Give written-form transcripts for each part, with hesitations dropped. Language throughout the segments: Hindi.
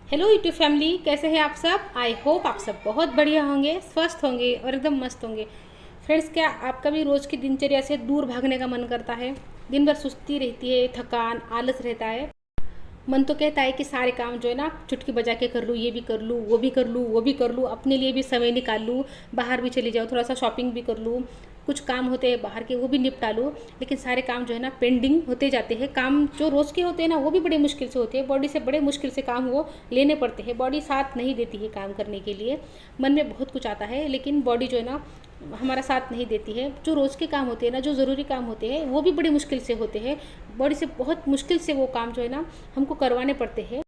हेलो यूट्यूब फैमिली, कैसे हैं आप सब। आई होप आप सब बहुत बढ़िया होंगे, स्वस्थ होंगे और एकदम मस्त होंगे। फ्रेंड्स, क्या आपका भी रोज़ की दिनचर्या से दूर भागने का मन करता है? दिन भर सुस्ती रहती है, थकान, आलस रहता है। मन तो कहता है कि सारे काम जो है ना चुटकी बजा के कर लूँ, ये भी कर लूँ, वो भी कर लूँ, वो भी कर लूँ, अपने लिए भी समय निकाल लूँ, बाहर भी चली जाऊँ, थोड़ा सा शॉपिंग भी कर लूँ, कुछ काम होते हैं बाहर के वो भी निपटा लूँ। लेकिन सारे काम जो है ना पेंडिंग होते जाते हैं। काम जो रोज़ के होते हैं ना वो भी बड़े मुश्किल से होते हैं, बॉडी से बड़े मुश्किल से काम वो लेने पड़ते हैं। बॉडी साथ नहीं देती है काम करने के लिए। मन में बहुत कुछ आता है लेकिन बॉडी जो है ना हमारा साथ नहीं देती है। जो रोज़ के काम होते हैं ना, जो ज़रूरी काम होते हैं वो भी बड़ी मुश्किल से होते हैं। बॉडी से बहुत मुश्किल से वो काम जो है ना हमको करवाने पड़ते हैं।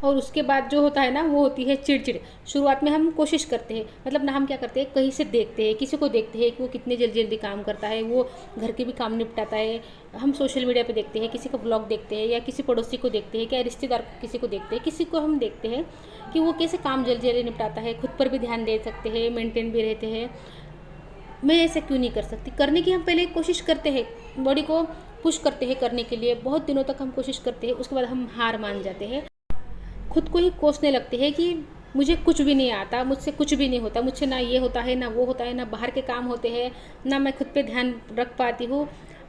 और उसके बाद जो होता है ना वो होती है चिड़चिड़। शुरुआत में हम कोशिश करते हैं, मतलब ना हम क्या करते हैं, कहीं से देखते हैं, किसी को देखते हैं कि वो कितने जल्दी जल्दी काम करता है, वो घर के भी काम निपटाता है। हम सोशल मीडिया पे देखते हैं, किसी का ब्लॉग देखते हैं या किसी पड़ोसी को देखते हैं, क्या रिश्तेदार किसी को देखते हैं, किसी को हम देखते हैं कि वो कैसे काम जल्दी जल्दी निपटाता है। खुद पर भी ध्यान दे सकते हैं, मेंटेन भी रहते हैं। मैं ऐसे क्यों नहीं कर सकती? करने की हम पहले कोशिश करते हैं, बॉडी को पुश करते हैं करने के लिए। बहुत दिनों तक हम कोशिश करते हैं, उसके बाद हम हार मान जाते हैं। खुद को ही कोसने लगते हैं कि मुझे कुछ भी नहीं आता, मुझसे कुछ भी नहीं होता, मुझसे ना ये होता है ना वो होता है, ना बाहर के काम होते हैं, ना मैं खुद पे ध्यान रख पाती हूँ।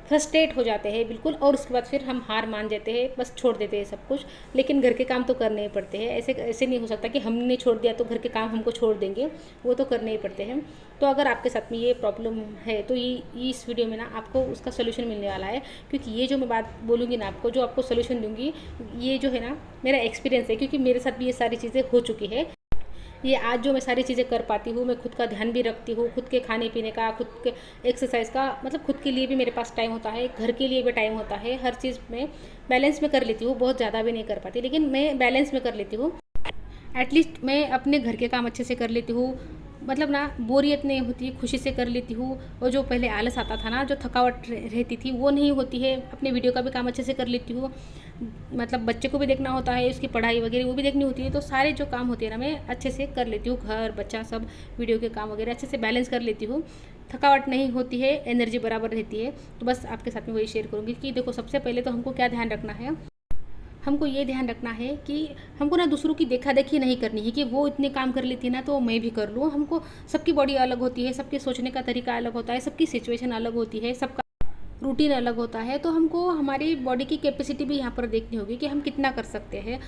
फ्रस्ट्रेट हो जाते हैं बिल्कुल, और उसके बाद फिर हम हार मान जाते हैं, बस छोड़ देते हैं सब कुछ। लेकिन घर के काम तो करने ही पड़ते हैं। ऐसे ऐसे नहीं हो सकता कि हमने छोड़ दिया तो घर के काम हमको छोड़ देंगे, वो तो करने ही पड़ते हैं। तो अगर आपके साथ में ये प्रॉब्लम है तो ये इस वीडियो में ना आपको उसका सोल्यूशन मिलने वाला है। क्योंकि ये जो मैं बात बोलूँगी ना आपको, जो आपको सोल्यूशन दूंगी, ये जो है ना मेरा एक्सपीरियंस है, क्योंकि मेरे साथ भी ये सारी चीज़ें हो चुकी है। ये आज जो मैं सारी चीज़ें कर पाती हूँ, मैं खुद का ध्यान भी रखती हूँ, खुद के खाने पीने का, खुद के एक्सरसाइज का, मतलब खुद के लिए भी मेरे पास टाइम होता है, घर के लिए भी टाइम होता है। हर चीज़ में बैलेंस में कर लेती हूँ। बहुत ज़्यादा भी नहीं कर पाती लेकिन मैं बैलेंस में कर लेती हूँ। एटलीस्ट मैं अपने घर के काम अच्छे से कर लेती हूँ। मतलब ना बोरियत नहीं होती, खुशी से कर लेती हूँ। और जो पहले आलस आता था ना, जो थकावट रहती थी, वो नहीं होती है। अपने वीडियो का भी काम अच्छे से कर लेती हूँ। मतलब बच्चे को भी देखना होता है, उसकी पढ़ाई वगैरह वो भी देखनी होती है। तो सारे जो काम होते हैं ना मैं अच्छे से कर लेती हूँ। घर बच्चा सब, वीडियो के काम वगैरह अच्छे से बैलेंस कर लेती हूँ। थकावट नहीं होती है, एनर्जी बराबर रहती है। तो बस आपके साथ में वही शेयर करूँगी कि देखो, सबसे पहले तो हमको क्या ध्यान रखना है। हमको ये ध्यान रखना है कि हमको ना दूसरों की देखा देखी नहीं करनी है कि वो इतने काम कर लेती है ना तो मैं भी कर लूँ। हमको, सबकी बॉडी अलग होती है, सबके सोचने का तरीका अलग होता है, सबकी सिचुएशन अलग होती है, सबका रूटीन अलग होता है। तो हमको हमारी बॉडी की कैपेसिटी भी यहाँ पर देखनी होगी कि हम कितना कर सकते हैं।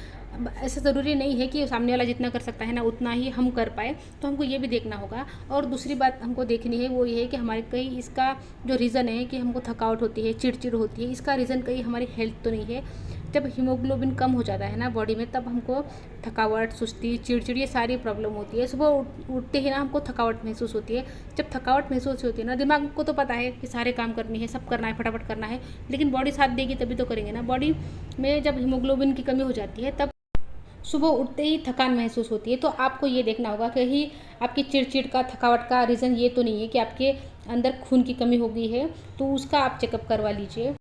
ऐसा ज़रूरी नहीं है कि सामने वाला जितना कर सकता है ना उतना ही हम कर पाए। तो हमको ये भी देखना होगा। और दूसरी बात हमको देखनी है वो ये है कि हमारे कहीं इसका जो रीज़न है कि हमको थकावट होती है, चिड़चिड़ होती है, इसका रीज़न कहीं हमारी हेल्थ तो नहीं है। जब हीमोग्लोबिन कम हो जाता है ना बॉडी में, तब हमको थकावट, सुस्ती, चिड़चिड़ ये सारी प्रॉब्लम होती है। सुबह उठते ही ना हमको थकावट महसूस होती है। जब थकावट महसूस होती है ना, दिमाग को तो पता है कि सारे काम करनी है, सब करना है, फटाफट करना है, लेकिन बॉडी साथ देगी तभी तो करेंगे ना। बॉडी में जब हीमोग्लोबिन की कमी हो जाती है तब सुबह उठते ही थकान महसूस होती है। तो आपको ये देखना होगा कि ही आपकी चिड़चिड़ का, थकावट का रीज़न ये तो नहीं है कि आपके अंदर खून की कमी हो गई है। तो उसका आप चेकअप करवा लीजिए।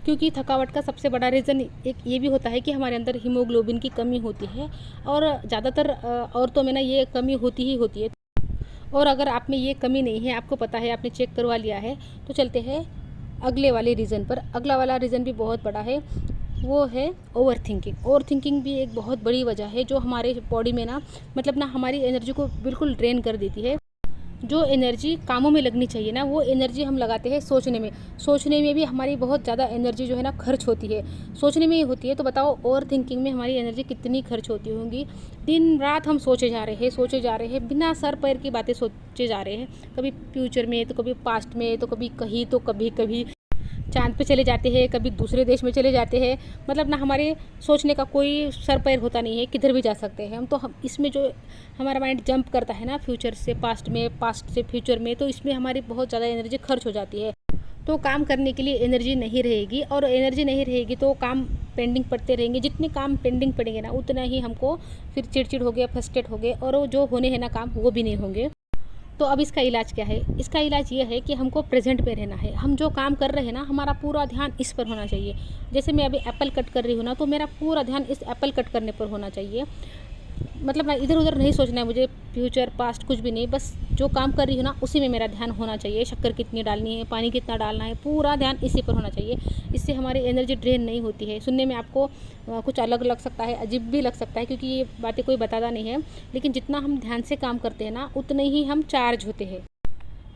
क्योंकि थकावट का सबसे बड़ा रीज़न एक ये भी होता है कि हमारे अंदर हीमोग्लोबिन की कमी होती है। और ज़्यादातर औरतों में ना ये कमी होती ही होती है। और अगर आप में ये कमी नहीं है, आपको पता है, आपने चेक करवा लिया है, तो चलते हैं अगले वाले रीज़न पर। अगला वाला रीज़न भी बहुत बड़ा है, वो है ओवर थिंकिंग। ओवर थिंकिंग भी एक बहुत बड़ी वजह है जो हमारे बॉडी में ना, मतलब ना हमारी एनर्जी को बिल्कुल ड्रेन कर देती है। जो एनर्जी कामों में लगनी चाहिए ना, वो एनर्जी हम लगाते हैं सोचने में। सोचने में भी हमारी बहुत ज़्यादा एनर्जी जो है ना खर्च होती है, सोचने में ही होती है। तो बताओ ओवर थिंकिंग में हमारी एनर्जी कितनी खर्च होती होंगी। दिन रात हम सोचे जा रहे हैं, सोचे जा रहे हैं, बिना सर पैर की बातें सोचे जा रहे हैं। कभी फ्यूचर में, तो कभी पास्ट में, तो कभी कहीं, तो कभी कभी चाँद पे चले जाते हैं, कभी दूसरे देश में चले जाते हैं। मतलब ना हमारे सोचने का कोई सर पैर होता नहीं है, किधर भी जा सकते हैं हम। तो हम इसमें जो हमारा माइंड जंप करता है ना, फ्यूचर से पास्ट में, पास्ट से फ्यूचर में, तो इसमें हमारी बहुत ज़्यादा एनर्जी खर्च हो जाती है। तो काम करने के लिए एनर्जी नहीं रहेगी, और एनर्जी नहीं रहेगी तो काम पेंडिंग पड़ते रहेंगे। जितने काम पेंडिंग पड़ेंगे ना उतना ही हमको फिर चिड़चिड़ हो गया, फ्रस्ट्रेट हो गए, और वो जो होने हैं ना काम वो भी नहीं होंगे। तो अब इसका इलाज क्या है? इसका इलाज ये है कि हमको प्रेजेंट पे रहना है। हम जो काम कर रहे हैं ना, हमारा पूरा ध्यान इस पर होना चाहिए। जैसे मैं अभी एप्पल कट कर रही हूँ ना, तो मेरा पूरा ध्यान इस एप्पल कट करने पर होना चाहिए। मतलब ना इधर उधर नहीं सोचना है मुझे, फ्यूचर पास्ट कुछ भी नहीं, बस जो काम कर रही हूँ ना उसी में मेरा ध्यान होना चाहिए। शक्कर कितनी डालनी है, पानी कितना डालना है, पूरा ध्यान इसी पर होना चाहिए। इससे हमारी एनर्जी ड्रेन नहीं होती है। सुनने में आपको कुछ अलग लग सकता है, अजीब भी लग सकता है, क्योंकि ये बातें कोई बताता नहीं है, लेकिन जितना हम ध्यान से काम करते हैं ना उतने ही हम चार्ज होते हैं।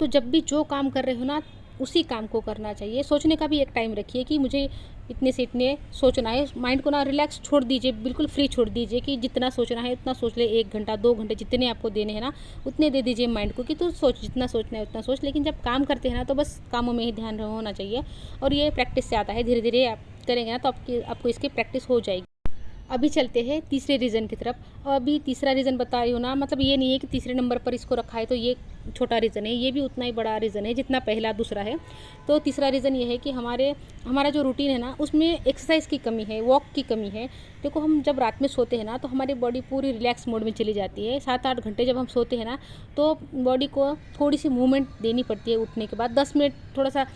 तो जब भी जो काम कर रहे हो ना उसी काम को करना चाहिए। सोचने का भी एक टाइम रखिए कि मुझे इतने से इतने सोचना है। माइंड को ना रिलैक्स छोड़ दीजिए, बिल्कुल फ्री छोड़ दीजिए कि जितना सोचना है उतना सोच ले। 1 घंटा 2 घंटे जितने आपको देने हैं ना उतने दे दीजिए माइंड को कि तू सोच, जितना सोचना है उतना सोच। लेकिन जब काम करते हैं ना तो बस कामों में ही ध्यान होना चाहिए, और ये प्रैक्टिस से आता है। धीरे धीरे आप करेंगे ना तो आपको इसकी प्रैक्टिस हो जाएगी। अभी चलते हैं तीसरे रीज़न की तरफ। अभी तीसरा रीज़न बता रही हूँ ना, मतलब ये नहीं है कि तीसरे नंबर पर इसको रखा है तो ये छोटा रीज़न है, ये भी उतना ही बड़ा रीज़न है जितना पहला दूसरा है। तो तीसरा रीज़न ये है कि हमारा जो रूटीन है ना उसमें एक्सरसाइज की कमी है, वॉक की कमी है। देखो हम जब रात में सोते हैं ना तो हमारी बॉडी पूरी रिलैक्स मोड में चली जाती है। 7-8 घंटे जब हम सोते हैं ना तो बॉडी को थोड़ी सी मूवमेंट देनी पड़ती है। उठने के बाद 10 मिनट थोड़ा सा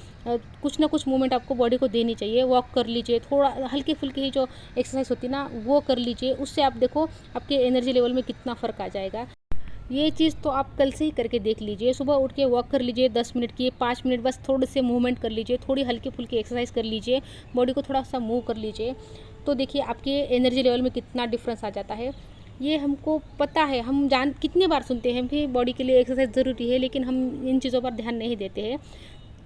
कुछ ना कुछ मूवमेंट आपको बॉडी को देनी चाहिए। वॉक कर लीजिए, थोड़ा हल्की फुल्की जो एक्सरसाइज होती है ना वो कर लीजिए। उससे आप देखो आपके एनर्जी लेवल में कितना फ़र्क आ जाएगा। ये चीज़ तो आप कल से ही करके देख लीजिए। सुबह उठ के वॉक कर लीजिए 10 मिनट की, 5 मिनट बस थोड़े से मूवमेंट कर लीजिए, थोड़ी हल्की फुल्की एक्सरसाइज कर लीजिए, बॉडी को थोड़ा सा मूव कर लीजिए। तो देखिए आपके एनर्जी लेवल में कितना डिफरेंस आ जाता है। ये हमको पता है, हम कितनी बार सुनते हैं कि बॉडी के लिए एक्सरसाइज ज़रूरी है, लेकिन हम इन चीज़ों पर ध्यान नहीं देते हैं।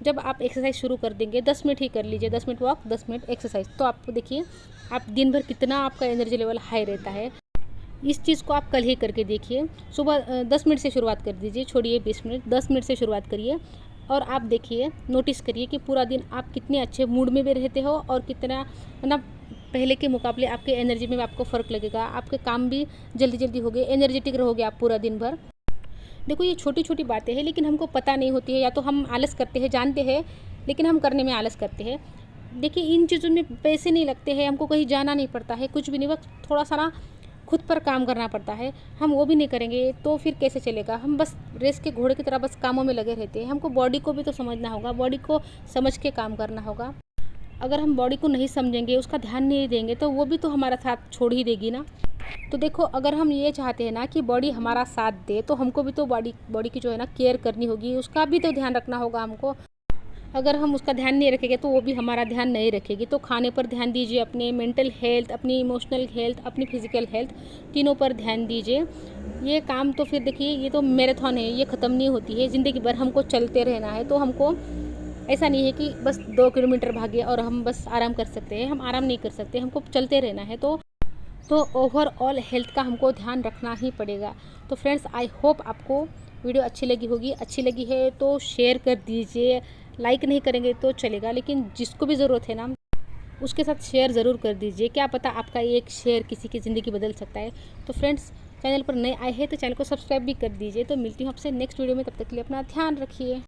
जब आप एक्सरसाइज शुरू कर देंगे 10 मिनट ही कर लीजिए, 10 मिनट वॉक 10 मिनट एक्सरसाइज, तो आपको देखिए आप दिन भर कितना आपका एनर्जी लेवल हाई रहता है। इस चीज़ को आप कल ही करके देखिए। सुबह 10 मिनट से शुरुआत कर दीजिए, छोड़िए 20 मिनट, 10 मिनट से शुरुआत करिए और आप देखिए, नोटिस करिए कि पूरा दिन आप कितने अच्छे मूड में भी रहते हो और कितना मतलब पहले के मुकाबले आपके एनर्जी में आपको फ़र्क लगेगा। आपके काम भी जल्दी जल्दी हो गए, एनर्जेटिक रहोगे आप पूरा दिन भर। देखो ये छोटी छोटी बातें हैं लेकिन हमको पता नहीं होती है, या तो हम आलस करते हैं, जानते हैं लेकिन हम करने में आलस करते हैं। देखिए इन चीज़ों में पैसे नहीं लगते हैं, हमको कहीं जाना नहीं पड़ता है, कुछ भी नहीं, बस थोड़ा सा ना खुद पर काम करना पड़ता है। हम वो भी नहीं करेंगे तो फिर कैसे चलेगा। हम बस रेस के घोड़े की तरह बस कामों में लगे रहते हैं। हमको बॉडी को भी तो समझना होगा, बॉडी को समझ के काम करना होगा। अगर हम बॉडी को नहीं समझेंगे, उसका ध्यान नहीं देंगे तो वो भी तो हमारा साथ छोड़ ही देगी ना। तो देखो अगर हम ये चाहते हैं ना कि बॉडी हमारा साथ दे तो हमको भी तो बॉडी की जो है ना केयर करनी होगी, उसका भी तो ध्यान रखना होगा हमको। अगर हम उसका ध्यान नहीं रखेंगे तो वो भी हमारा ध्यान नहीं रखेगी। तो खाने पर ध्यान दीजिए, अपने मेंटल हेल्थ, अपनी इमोशनल हेल्थ, अपनी फिजिकल हेल्थ, तीनों पर ध्यान दीजिए। ये काम तो फिर देखिए ये तो मैराथन है, ये ख़त्म नहीं होती है, ज़िंदगी भर हमको चलते रहना है। तो हमको ऐसा नहीं है कि बस 2 किलोमीटर भागे और हम बस आराम कर सकते हैं, हम आराम नहीं कर सकते, हमको चलते रहना है। तो ओवरऑल हेल्थ का हमको ध्यान रखना ही पड़ेगा। तो फ्रेंड्स आई होप आपको वीडियो अच्छी लगी होगी। अच्छी लगी है तो शेयर कर दीजिए, लाइक नहीं करेंगे तो चलेगा, लेकिन जिसको भी ज़रूरत है ना उसके साथ शेयर ज़रूर कर दीजिए। क्या पता आपका एक शेयर किसी की ज़िंदगी बदल सकता है। तो फ्रेंड्स चैनल पर नए आए हैं तो चैनल को सब्सक्राइब भी कर दीजिए। तो मिलती हूँ आपसे नेक्स्ट वीडियो में, तब तक के लिए अपना ध्यान रखिए।